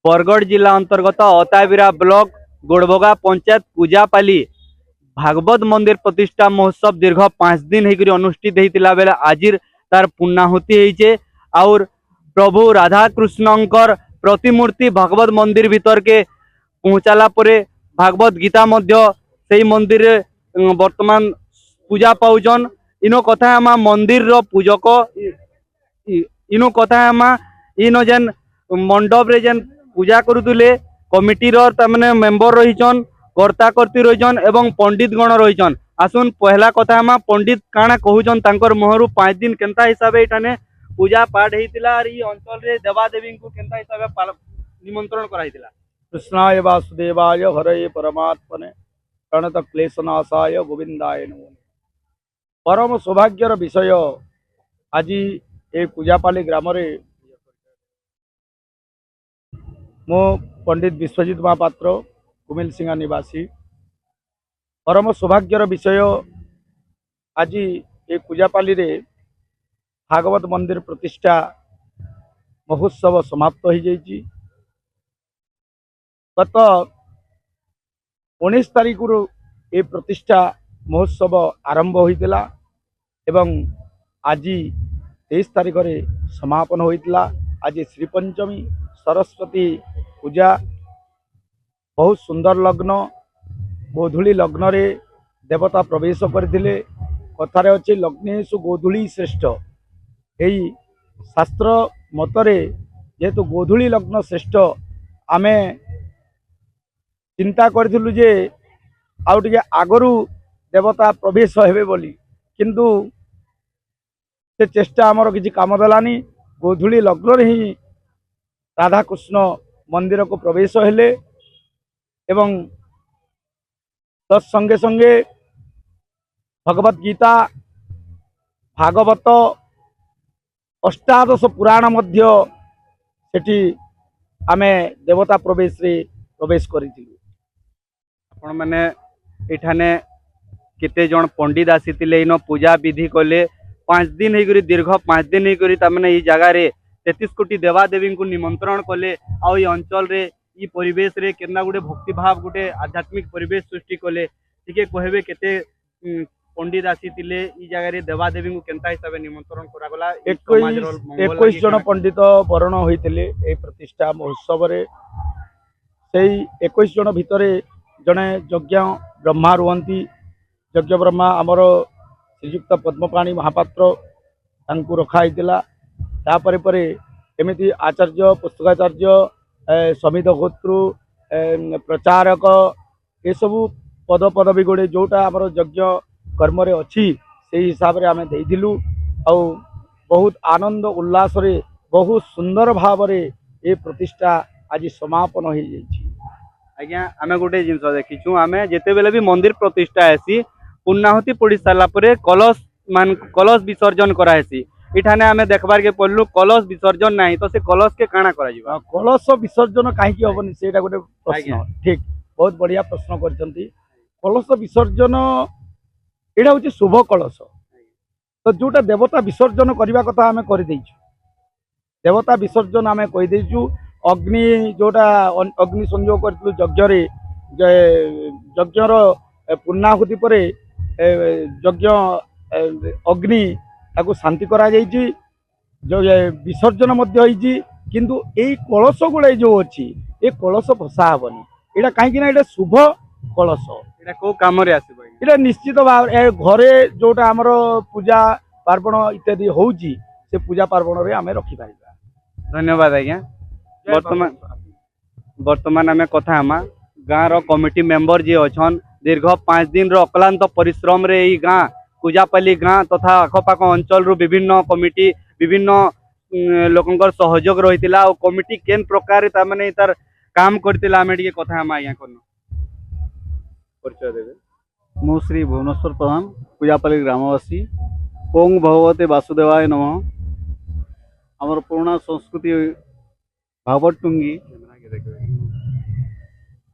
बरगढ़ जिला अंतर्गत अताबिरा ब्लॉक गोड़बगा पंचायत पूजापाली भागवत मंदिर प्रतिष्ठा महोत्सव दीर्घ 5 दिन होकर अनुष्ठित होता बेले आज तार पूर्णाहुति होइछे और प्रभु राधा कृष्णंकर प्रतिमूर्ति भागवत मंदिर भीतर के पहुंचाला परे भागवत गीता मध्य से मंदिर वर्तमान पूजा पाउछन। इनो कथा आमा मंदिर रो पूजक इनो कथा आमा इनो जेन मंडप रे जेन पूजा करुले कमिटी तमने मेंबर रहीचन कर्ता कर्ती रहीचन एवं पंडित गण रहीचन। आसुन पहला कथा आमा पंडित काना कहूचन तांकर महरु 5 दिन केंता हिसाब एठाने पूजा पाठ हेतिला और ई अंचल रे देवादेवी को केंता हिसाब निमंत्रण कराइतिला। कृष्णाय वासुदेवाय हरये परमात्मने प्रणत क्लेशनाशाय गोविंदाय नमो। परम सौभाग्यर विषय आज ये पूजापाली ग्राम रे मो पंडित विश्वजित महापात्र कुमिल सिंगा निवासी परम सौभाग्यर विषय आज ये पूजापाली रे भागवत मंदिर प्रतिष्ठा महोत्सव समाप्त हो जाइए। गत 19 तारीख ये प्रतिष्ठा महोत्सव आरंभ होइतिला एवं आज 23 तारीख रे समापन होइतिला। आज श्री पंचमी सरस्वती पूजा बहुत सुंदर लग्न गोधूली लग्न रे देवता प्रवेश करथिले। कथारे अछि लग्नेषु गोधूली श्रेष्ठ। यही शास्त्र मतरे जेहेतु गोधूली लग्न श्रेष्ठ आमे चिंता करथिलु जे आउ टिके आगरू देवता प्रवेश हेबे बोली किंतु से चेष्टा आमर किसी काम देलानी। गोधूली लग्न रे ही राधा कृष्ण मंदिर को प्रवेश हेले एवं तत्संगे संगे भगवत गीता भागवत अष्टादश पुराण मध्य सेठी आमे देवता प्रवेश रे प्रवेश करिथिलु। आपण माने एठाने केते जन पंडित आसीतिले इन पूजा विधि कले 5 दिन होकर दीर्घ 5 दिन होकर तमने ई जगह रे 33 कोटी देवादेवी को निमंत्रण कले आ ई अंचल रे ई परिवेश रे केना गुटे भक्ति भाव गुटे आध्यात्मिक परिवेश सृष्टि कले। ठीक कहबे केते पंडित आसीतिले ई जगह रे देवादेवी को केनता हिसाब निमंत्रण करा गला। 21 जन पंडित वरण होइतिले ए प्रतिष्ठा महोत्सव रे। सेई 21 जन भितरे जने यज्ञ ब्रह्मा रुहंती। यज्ञ ब्रह्मा आमर श्रीयुक्त पद्मपाणी महापात्र तांकु रखा होइतिला। तापरे परे एमिति आचार्य पुस्तकाचार्य समित गोत्रु प्रचारक ये सबू पद पदवी गोड़े जोटा आमर यज्ञ कर्म रे अच्छी से हिसाब रे आमे देइथिलु। आउ बहुत आनंद उल्लास रे बहुत सुंदर भाव रे ये प्रतिष्ठा आज समापन हो जाइछि। आज्ञा आमे गोटे जिनस देखिछु आमे जेते बेले भी मंदिर प्रतिष्ठा हेसी पूर्णाहुति पड़ी सारा परे कलश विसर्जन कराहेसी। इठाने आमे देखबार के पड़लु कलश विसर्जन नहीं तो से कलश के काना करा जिबा। कलश विसर्जन कहीं हबनी सेटा गोटे प्रश्न। ठीक बहुत बढ़िया प्रश्न करछंती। कलश विसर्जन एटा होची शुभ कलश तो जोटा देवता विसर्जन करने कथा आम कर देवता विसर्जन आम कहीदेचु। अग्नि जोटा अग्नि संयोग करूँ यज्ञ यज्ञर पूर्णाहुति पर यज्ञ अग्नि ताको शांति करा जाइछि जो विसर्जन मध्य होइछि किंतु एई कलश गुड़े जो अच्छी ये कलश भसा हेबनी एटा कहीं ना शुभ कलश एटा को काम रे आसीबो। एटा निश्चित भाव घरे जोटा आमर पूजा पार्वण इत्यादि होउछि से पूजा पार्वण रे आमे रखि पारिबा। धन्यवाद आज्ञा। वर्तमान आमे कथा आमा गाँव रो कमिटी मेंबर जे अछन दीर्घ 5 दिन रो अक्लांत परिश्रम रे ई गाँ पूजापाली गाँ तथा आखपाख अंचल रु विभिन्न कमिटी विभिन्न लोकंकर सहयोग रहितिला और कमिटी केन प्रकार ता माने तार काम करतिला आमे टिके कथा आमा आज्ञा करनो। परिचय देबे। मु श्री भुवनेश्वर प्रधान पूजापाली ग्रामवासी। ओं भगवते वासुदेवाय नमः। आमर पुराना संस्कृति भागवत टुंगी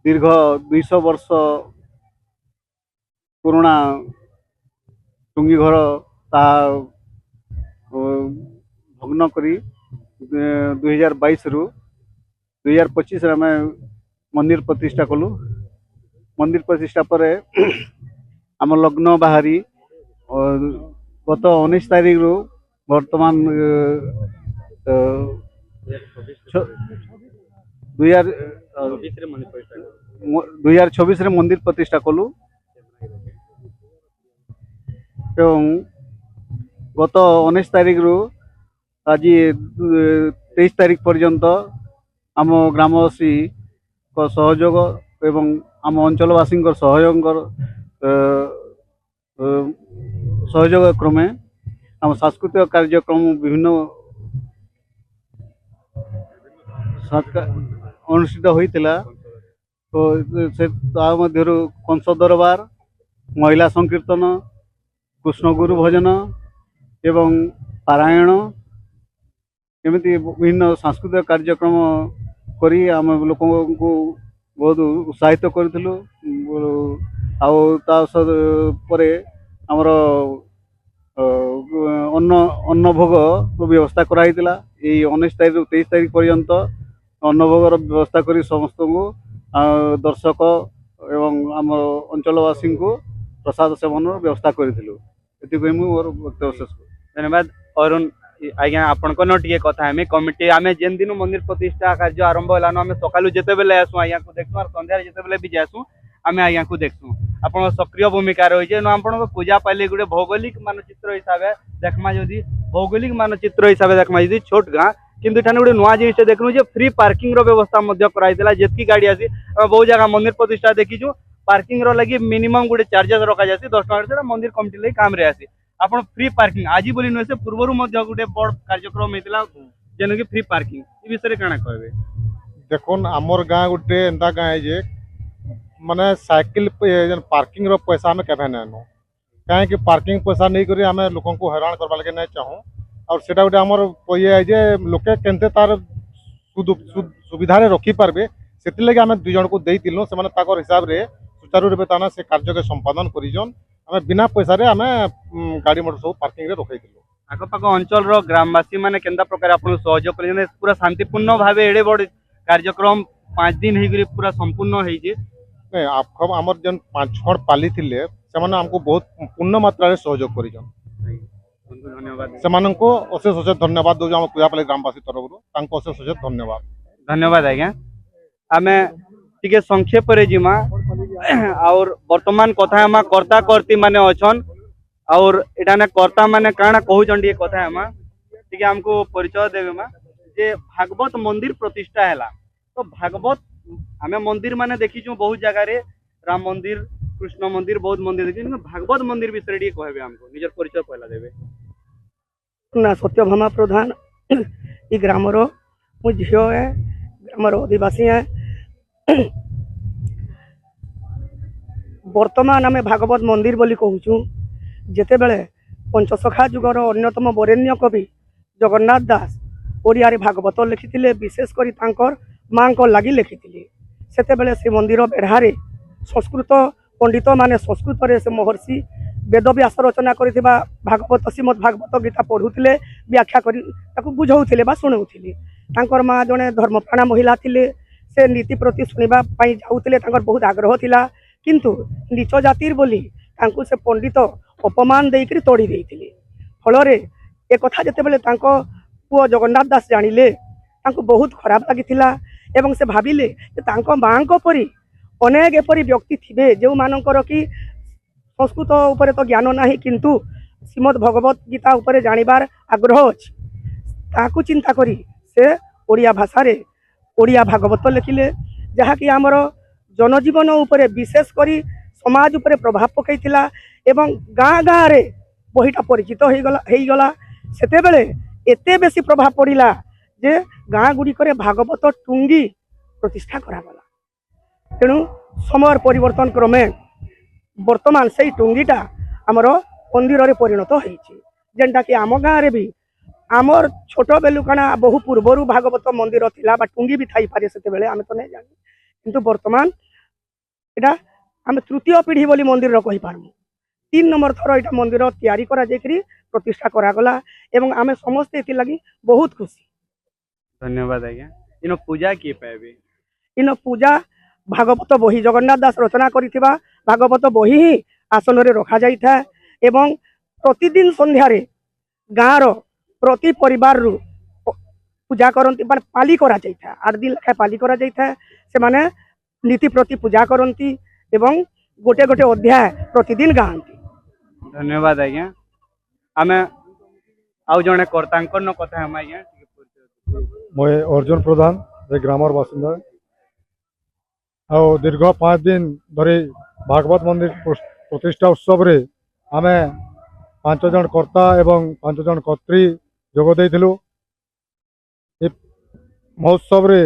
दीर्घ 200 वर्ष पुराना टुंगी घर ता भग्न करी 2022 रु 2025 आम मंदिर प्रतिष्ठा कलु। मंदिर प्रतिष्ठा पर आम लग्न बाहरी गत 19 तारीख रु वर्तमान 2026 मंदिर प्रतिष्ठा कलु एवं गत 19 तारीख रु आज 23 तारीख पर्यंत आम ग्रामवासी को सहयोग एवं आम अंचलवासी सहयोग क्रमे आम सांस्कृतिक कार्यक्रम विभिन्न अनुष्ठित होता। तो से मध्य कंस दरबार, महिला संकीर्तन, कृष्णगुरु भजन एवं पारायण एमती विभिन्न सांस्कृतिक कार्यक्रम करी आम लोक को बहुत उत्साहित करूँ। आउे आमर अन्न भोग व्यवस्था कराई 19 तारीख 23 तारीख पर्यंत अन्न भोगर व्यवस्था करी समस्त को दर्शक एवं आम अंचलवासी को प्रसाद सेवन व्यवस्था करूँ। मोर वक्तव्य शेष। धन्यवाद अरुण आज्ञा आपण को टे कथा आम कमिटी आम जेन दिन मंदिर प्रतिष्ठा कार्य आरंभ है आम सकालू जिते बेले आसू आज्ञा को देखू और सन्धार जिते बेले भी जासू आम आज्ञा को देखू आप सक्रिय भूमिका रही है। आप पूजापाली गोटे भौगोलिक मानचित्र हिसाब से देखमा जदि भौगोलिक मानचित्र हिसाब से देखमा जदि छोट गाँ किंतु गोटे नुआ जिन देखनु फ्री पार्किंग व्यवस्था कराई जितकी गाड़ी आसी बहुत जगह मंदिर प्रतिष्ठा देखीचु पार्किंग लगी मिनिमम गोटे चार्जेस रखा जाए 10 टका मंदिर कमिटी लगी काम रे आसी आप फ्री पार्किंग आज बोली नुहे से पूर्व गोटे बड़ कार्यक्रम होता जेन कि फ्री पार्किंग ए विषय काଣା कहबे। देखुन आमर गाँ गोटे एंता गाँ जे माने साइकिल पार्किंग रो पैसा आम केभे नैनो कहीं पार्किंग पैसा नहीं करी आम लोक को हैरान करवा लगे नहीं चाहूँ और सेटा गोटे आमर ये है जे लोके केनते तार सुविधा रखी पारबे से लगे आम 2 जन को देइतिलु से माने ताकर हिसाब रे सुचारू रूपे ताना से कार्य के संपादन करिजन आम बिना पैसा रे आम गाड़ी मोटर सब पार्किंग रे रखैतिलु। आखपाख अंचल रो ग्रामवासी माने केंदा प्रकार आपन सहयोग करिजन पूरा शांतिपूर्ण भावे एडे बड़ कार्यक्रम 5 दिन हेगरी पूरा संपूर्ण हेई जे नहीं आप आमर जन 5-6 पाली थिले से माने हमको बहुत पूर्ण मात्रा रे सहयोग करिजन। धन्यवाद सेमाननको अशेष अशेष धन्यवाद दो हम पूजापाली ग्रामवासी तरफ तांको अशेष अशेष धन्यवाद। धन्यवाद आज्ञा आमे टिके संक्षेप रे जिमा और वर्तमान कथा हम कर्ता कर्ती माने अछन और एटाने कर्ता माने काना कहउचन टिके कथा हम टिके हमको परिचय देबे मा जे भागवत मंदिर प्रतिष्ठा हैला। तो भागवत आमे मंदिर माने देखिछु बहुत जगह रे राम मंदिर कृष्ण मंदिर बौद्ध मंदिर देखि भागवत मंदिर विषय टिके कहबे हमको निजर परिचय पहला देबे। ना सत्यभामा प्रधान ये ग्रामर मु झील है ग्रामर आदिवासी है। वर्तमान आम भागवत मंदिर बोली कहूँ जिते बड़े पंचसखा जुगर अन्यतम वरेण्य कवि जगन्नाथ दास ओडिया भागवत लिखी विशेषकर माँ को लगी लिखी से श्रीमंदिर बेढ़ारे संस्कृत पंडित माने संस्कृत रे से महर्षि वेद व्यास रचना करिथिबा भागवत श्रीमद भागवत गीता पढ़ुथिले व्याख्या करी ताकू बुझाउथिले बा सुनाउथिले। तांकर माँ जने धर्मप्राण महिला थिले से नीति प्रति सुनिबा पई जाउथिले तांकर बहुत आग्रह थिला किंतु नीच जातिर बोली तांकू से पंडित अपमान देइकरी तोड़ी देइथिले। फल रे ए कथा जते बेले तांको पुओ जगन्नाथ दास जानिले तांकू बहुत खराब लागिथिला एवं से भाबिले जे तांको माँ को परी अनेक एपरी व्यक्ति थिबे जो मानकर कि संस्कृत उपरे तो ज्ञान नाही किंतु श्रीमद भगवत गीता उपरे जानिबार आग्रह अछि ताकू चिंता करी से ओडिया भाषा रे ओडिया भागवत लिखिले जहा कि आमर जनजीवन उपरे विशेष करी समाज उपरे प्रभाव पकईथिला एवं गाँ गाँ रे बहीटा परिचित हो गला सेते बेले एते बेसी प्रभाव पड़िला जे गाँ गुड़िक भागवत टुंगी प्रतिष्ठा करागला। तेणु समय परिवर्तन क्रमे वर्तमान से टुंगीटा आमर मंदिर रे परिणत होईछि जेनटा कि आम गाँव रे भी आमर छोट बेलू काना बहु पूर्वर भागवत मंदिर थिला बा टुंगी भी थाई पारे सेते बेले आमे तो नहीं जानी किंतु वर्तमान एटा आमे तृतीय पीढ़ी बोली मंदिर रो कहि पारमु 3 नंबर थर एटा मंदिर तैयारी करा जेकरी प्रतिष्ठा करागला एवं आमे समस्त एथि लगी बहुत खुशी। धन्यवाद आज्ञा। इन पूजा किए पाइबे इन पूजा भागवत बही जगन्नाथ दास रचना करिथिबा भागवत बही ही आसन रे रखा जाइथा एवं प्रतिदिन संध्यारे गाँव प्रति परिवार रु पूजा करती पाली करा जाइथा 8 दिन लेखा पाली करा जाइथा से माने नीति प्रति पूजा करती एवं गोटे गोटे अध्याय प्रतिदिन गाँती। धन्यवाद आज्ञा आमे आउ जने कर्तांकर कथा हम आज्ञा मैं अर्जुन प्रधान ए ग्रामर बासिंदा दीर्घ 5 दिन धरी भागवत मंदिर प्रतिष्ठा उत्सव रे आमे 5 जन कर्ता एवं 5 जन कर्त्री जोग देइथिलु। ए महोत्सव रे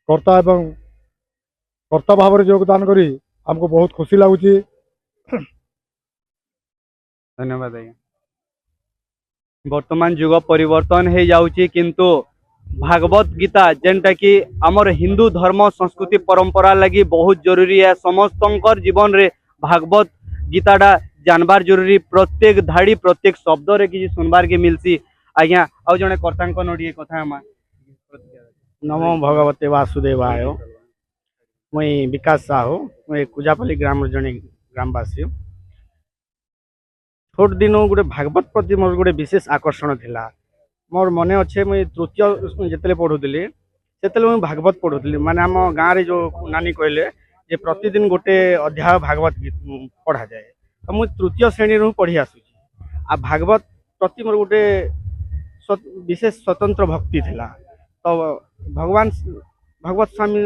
कर्ता एवं कर्ता भाव में योगदान करी हमको बहुत खुशी लगुच। धन्यवाद आज्ञा वर्तमान युग परिवर्तन हो जाउची किंतु भागवत गीता जेनटा कि आमर हिंदू धर्म संस्कृति परंपरा लगी बहुत जरूरी है समस्तंकर जीवन रे भागवत गीताटा जानबार जरूरी प्रत्येक धाड़ी प्रत्येक शब्द रे किसी सुनबार के मिलसी आज्ञा आउ जने कर्तांक नोडिए कथा हम नमो भगवते वासुदेवाय मुई विकास साहू मुई कुजापल्ली ग्राम जड़े ग्रामवासी छोट दिन गोटे भागवत प्रति मोर गोटे विशेष आकर्षण थिला मोर मने अच्छे मुई तृतीय जिते पढ़ुली से मुझे भागवत पढ़ुली माने आम गाँव रे जो नानी कहले जे प्रतिदिन गोटे अध्याय भागवत पढ़ा जाए तो मुझे तृतीय श्रेणी रू पढ़ी आसूची आ भागवत प्रति मोर गोटे विशेष स्वतंत्र भक्ति थिला तो भगवान भागवत स्वामी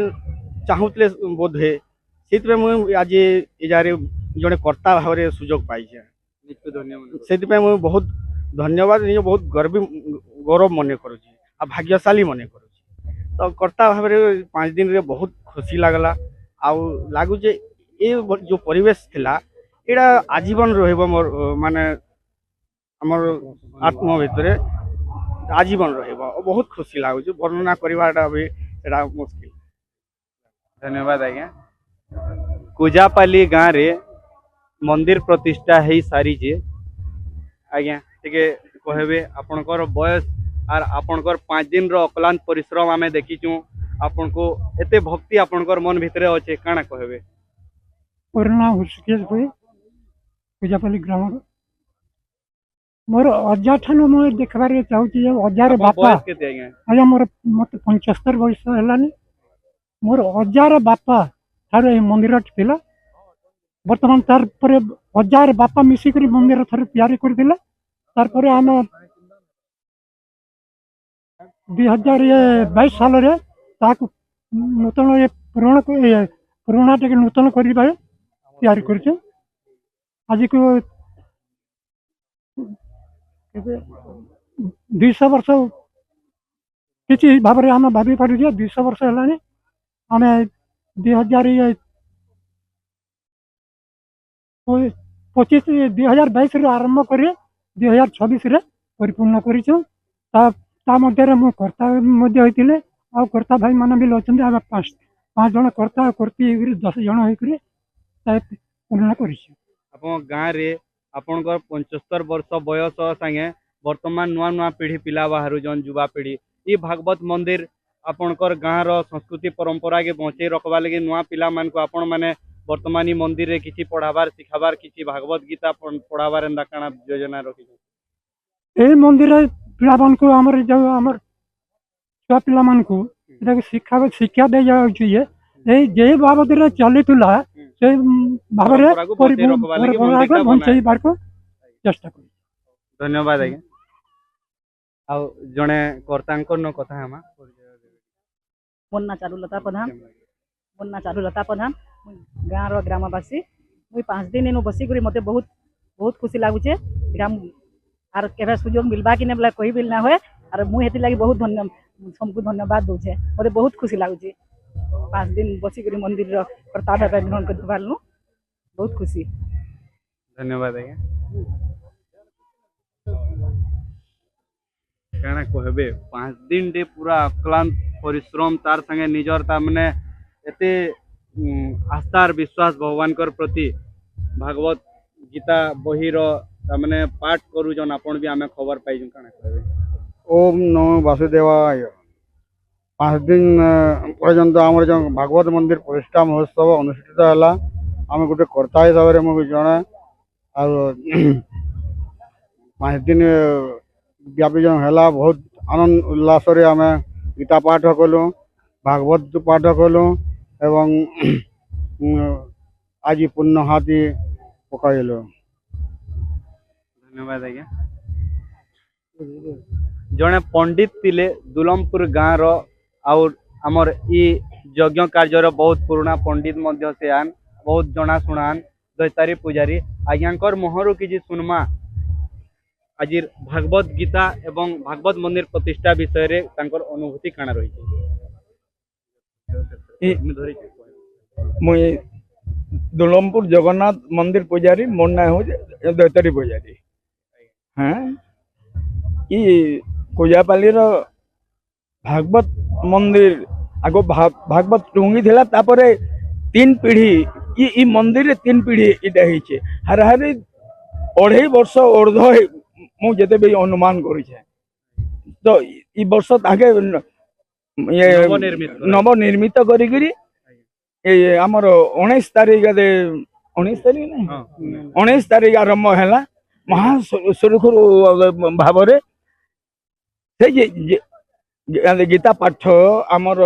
चाहूले बोधे से मुझे आज ये जड़े कर्ता भाव में सुजोग पाई से बहुत धन्यवाद निज बहुत गौरव मन करुँची आ भाग्यशाली मन करुँची तो कर्ता भाव में 5 दिन रे बहुत खुशी लगला आउ लगुचे ये जो परिवेश थिला एटा आजीवन रहिबो मोर माने हमर आत्मा भितर आजीवन रहिबो बहुत खुशी लगुचे वर्णना करवाटा भी एटा मुश्किल। धन्यवाद आज्ञा कुजापाली गाँव रे मंदिर प्रतिष्ठा हो सारी आज्ञा टिके कहबे आपनकर बयस आर आपनकर 5 दिन रो अक्लांत परिश्रम आमे देखिचु आपनको एते भक्ति आपनकर मन भितरे अच्छे काना कहबे कोरोना हुसकेज होई पूजापल्ली ग्राम मोर अजा ठानु मोर देखबार चाहूची अजार बापा केते आज्ञा आया मोर मत 75 वर्ष हलानी मोर अजार बापा थारे ए मंदिर थिला वर्तमान तार परे अजार बापा मिसी करी मंदिर थारे तैयारी कर दिला तार परे आम 2022 साल रे ताकु नूतन ये पुराणा टे नूतन करबा तैयारी करछे आज को 200 वर्ष किसी भाव में आम भाभी पार 200 वर्ष है आम 2022 आरंभ कर 2026 परिपूर्ण कर कर्ता आ कर्ता भाई मान भी अच्छा 5 जन कर्ता करती 10 जन होकर पूर्ण कर गाँव रे आपनकर 75 वर्ष बयस संगे वर्तमान नुआ नुआ पीढ़ी पिला बाहर जन युवा पीढ़ी ये भागवत मंदिर आपनकर गाँव रो संस्कृति परंपरा के बचे रखवा लगे नुआ पिला मान को आपण माने वर्तमान मंदिर रे किछि पढ़ाबार सिखाबार किछि भागवत गीता पढ़ाबार एंदा काना योजना रखि ए मंदिर पिला मान को हमर जो हमर छुआ पिला मान को शिक्षा दे जाउ छिए ए जे बाबद रे चलितुला से भाव रे बंचई बार को चेष्टा कर। धन्यवाद आज्ञा आ जने कर्तांकर न कथा हमा मुन्ना चारुलता प्रधान गाँव रो ग्रामवासी मुई 5 दिन इनु बसी करी मते बहुत बहुत खुशी लागुचे ग्राम आर केबे सुयोग मिलबा कि ने बोला कोई बिल ना होए आर मुई हेति लागि बहुत सबको धन्यवाद दूचे मते बहुत खुशी लागुचे 5 दिन बसी करी मंदिर रो कर्ता भाव ग्रहण कर पारलु बहुत खुशी। धन्यवाद आज्ञा काना कहबे 5 दिन डे पूरा अक्लांत परिश्रम तार संगे निजर ता माने एते आस्थार विश्वास भगवान कर प्रति भागवत गीता बही रो माने पाठ करू जन आपण भी आमे खबर पाई जन काना कहबे ओम नमो वासुदेवाय पाँच दिन पर्यंत आम जो भागवत मंदिर प्रतिष्ठा महोत्सव अनुष्ठित है आम गोटे कर्ता हिसाब से मुझे जड़े पाँच दिन व्यापी जो है बहुत आनंद उल्लास आम गीता पाठ कलु भागवत पाठ कलु एवं आज पुण्यहाती पकड़लु। धन्यवाद आज्ञा। जड़े पंडित थिले दुलमपुर गाँव आउर आमर ई यज्ञ कार्य बहुत पुराना पंडित मध्य से आन बहुत जना शुणान दैतारी पुजारी आज्ञाकर मोहरु किछि सुनमा आज भागवत गीता एवं भागवत मंदिर प्रतिष्ठा विषय रे तांकर अनुभूति काना रही मुई दुलमपुर जगन्नाथ मंदिर पुजारी मोर ना हो दैतारी पुजारी। हाँ ई कोजापाली रो भागवत मंदिर आगो भागवत टुंगी थिला तापरे तीन पीढ़ी ई मंदिर रे तीन पीढ़ी इटा हिचे हाराहारी 2.5 वर्ष ऊर्ध्व मु जेते भी अनुमान करिछे तो ई वर्ष आगे ये नवनिर्मित करी करी ये हमर 19 तारीख दे 19 तारीख नहीं 19 तारीख आरंभ हैला महा सुरखुर भाव रे से गीता पाठ आमर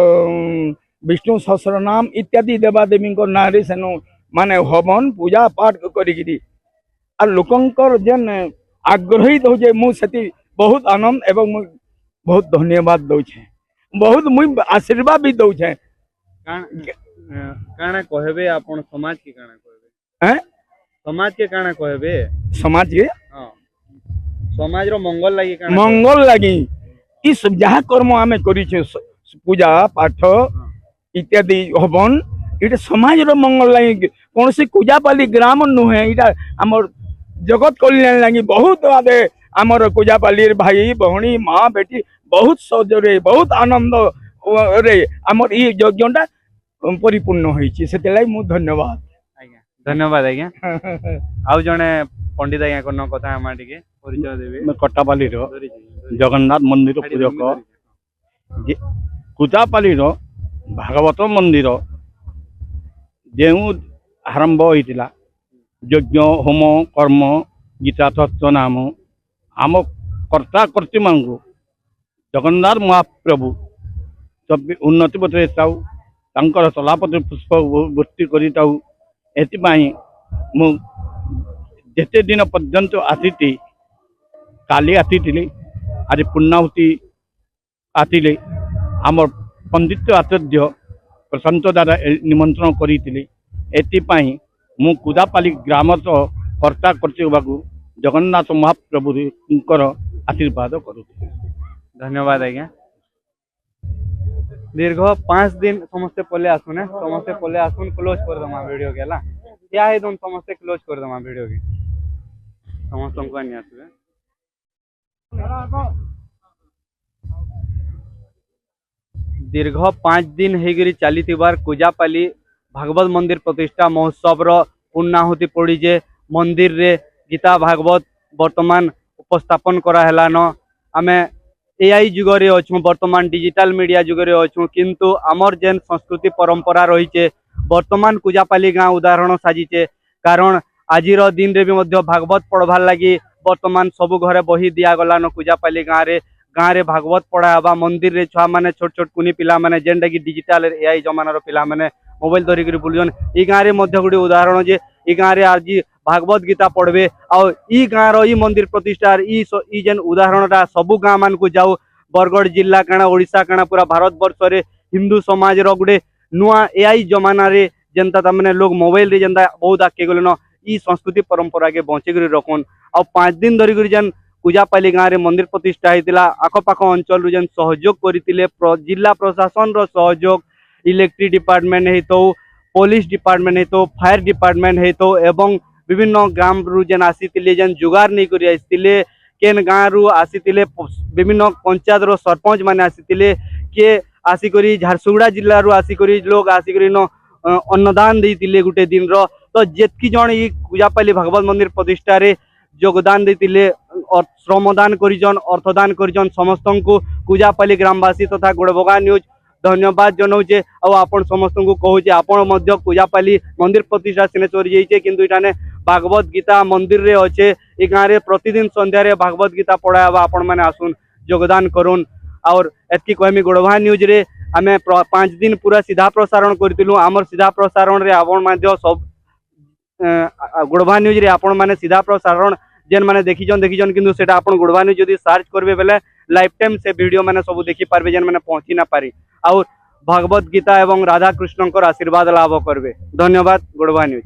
विष्णु सहस्र नाम इत्यादि देवादेवी नारे सेनु माने हवन पूजा पाठ करी आ लोकंकर जेन आग्रहित हो जे मु सेति बहुत आनंद एवं बहुत धन्यवाद दउछे बहुत मुई आशीर्वाद भी दउछे। काना कहबे आपण समाज के काना कहबे हैं समाज के काना कहबे समाज के हां समाज रो मंगल लागि काना मंगल लागि ई सब जहाँ कर्म आमे करी छे पूजा पाठ इत्यादि हवन इटा समाज रो मंगल लागि कौन सी कुजापाली ग्राम नुहे इटा हमर जगत कल्याण लागि बहुत आदे हमर कुजापाली भाई बहनी माँ बेटी बहुत सहजरे बहुत आनंद रे हमर ई यज्ञटा परिपूर्ण होईछि सेते लागि मु धन्यवाद आज्ञा। धन्यवाद आज्ञा। आउ जने पंडित आज्ञा कोन कथा हमा टिके परिचय देबे। मैं कट्टापाली रो जगन्नाथ मंदिर पूजक कुजापाली रो भागवत मंदिर जो आरंभ होता यज्ञ होम कर्म गीता तत्व नाम आम कर्ता कर्ती मान जगन्नाथ महाप्रभु सब उन्नति पथरे थाऊ तांकर चलापथ पुष्प वृत्ति करिताऊ एथिपाई मु जेते दिन पर्यंत आसी काली आसी आज पूर्णाहुति आसिले आम पंडित आचार्य प्रशांत द्वारा निमंत्रण करते एथिपाई मु कुजापाली ग्राम कर्ता कर्ती होबाकू जगन्नाथ महाप्रभु आशीर्वाद करुछी। धन्यवाद आज्ञा। दीर्घ 5 दिन समस्ते पले आसुने समस्ते पले आसुन क्लोज कर दमा वीडियो के ला क्या है तुम समस्ते क्लोज कर दमा वीडियो के समस्त को नहीं आसबे दीर्घ 5 दिन हेगिरी चली कुजापाली भागवत मंदिर प्रतिष्ठा महोत्सव रो पूर्णाहुति पड़ी जे मंदिर रे गीता भागवत वर्तमान उपस्थापन करा हैला न आमे एआई जुगरे अच्छु वर्तमान डिजिटल मीडिया जुगरे अच्छु किंतु आमर जेन संस्कृति परंपरा रही वर्तमान कुजापाली गाँव उदाहरण साजिचे कारण आजिर दिन रे भी मध्य भागवत पढ़वार लगी वर्तमान सबु घरे बही दिया गला न कुजापाली गाँव रे भागवत पढ़ावा मंदिर रे छुआ माने छोट छोट कुनी पिला माने जेनटा कि डिजिटल एआई जमानार पिला माने मोबाइल धरिक बुलुन ई गाँव रे मध्य गोटे उदाहरण जे ई गाँव रे आज भागवत गीता पढ़बे और ई गाँव ई मंदिर प्रतिष्ठा ई जेन उदाहरणटा सबु गाँव मान को जाऊ बरगढ़ जिला काना ओडिशा काना पूरा भारत वर्ष रे हिंदू समाज रो गुटे नुआ एआई जमाना रे जनता तमने लोग मोबाइल रे जनता बहुत आके गले न ई संस्कृति परंपरा के बंचे कर रखन और 5 दिन धरी कर जेन कुजापाली गाँव रे मंदिर प्रतिष्ठा होता आखपाख अंचल जेन सहयोग करथिले जिला प्रशासन रो सहयोग इलेक्ट्रिक डिपार्टमेंट हेतु पुलिस डिपार्टमेंट हेतु फायर डिपार्टमेंट हेतु एवं विभिन्न ग्राम रु जेन आसीतिले जेन जुगार नहीं करी आसीतिले केन गाँव रु आसीतिले विभिन्न पंचायत रो सरपंच माने आसीतिले के आसिकरी झारसुगुड़ा जिल्ला रु आसिकरी लोग आसिकरी न अन्नदान देइतिले गुटे दिन रो तो जेतकी जण ई कुजापाली भागवत मंदिर प्रतिष्ठा रे योगदान देइतिले और श्रमदान करिजन अर्थदान करिजन समस्त को कुजापाली ग्रामवासी तथा गोड़बगा न्यूज धन्यवाद जनाऊे और आपण समस्त को कहूचे आपण मध्य पूजापाली मंदिर प्रतिष्ठा सिनेश्वर जाइए किंतु इठाने भागवत गीता मंदिर रे अच्छे ये गाँव में प्रतिदिन संध्या रे भागवत गीता पढ़ावा आपण मैंने आसुन योगदान करुन और एतकी कहमी गोड़वा न्यूज रे आमे 5 दिन पूरा सीधा प्रसारण करथिलु आमर सीधा प्रसारण रे आपण माध्य सब गोड़वा न्यूज रे आपण माने सीधा प्रसारण जेन माने देखिजन किंतु सेटा आपण गोड़वा न्यूज जदि सर्च करबे बेले लाइफ टाइम से वीडियो माने सब देखि पारबे जेन माने पहुंची ना पारी और भागवत गीता एवं राधा कृष्णकर आशीर्वाद लाभ करबे। धन्यवाद गोड़वा न्यूज।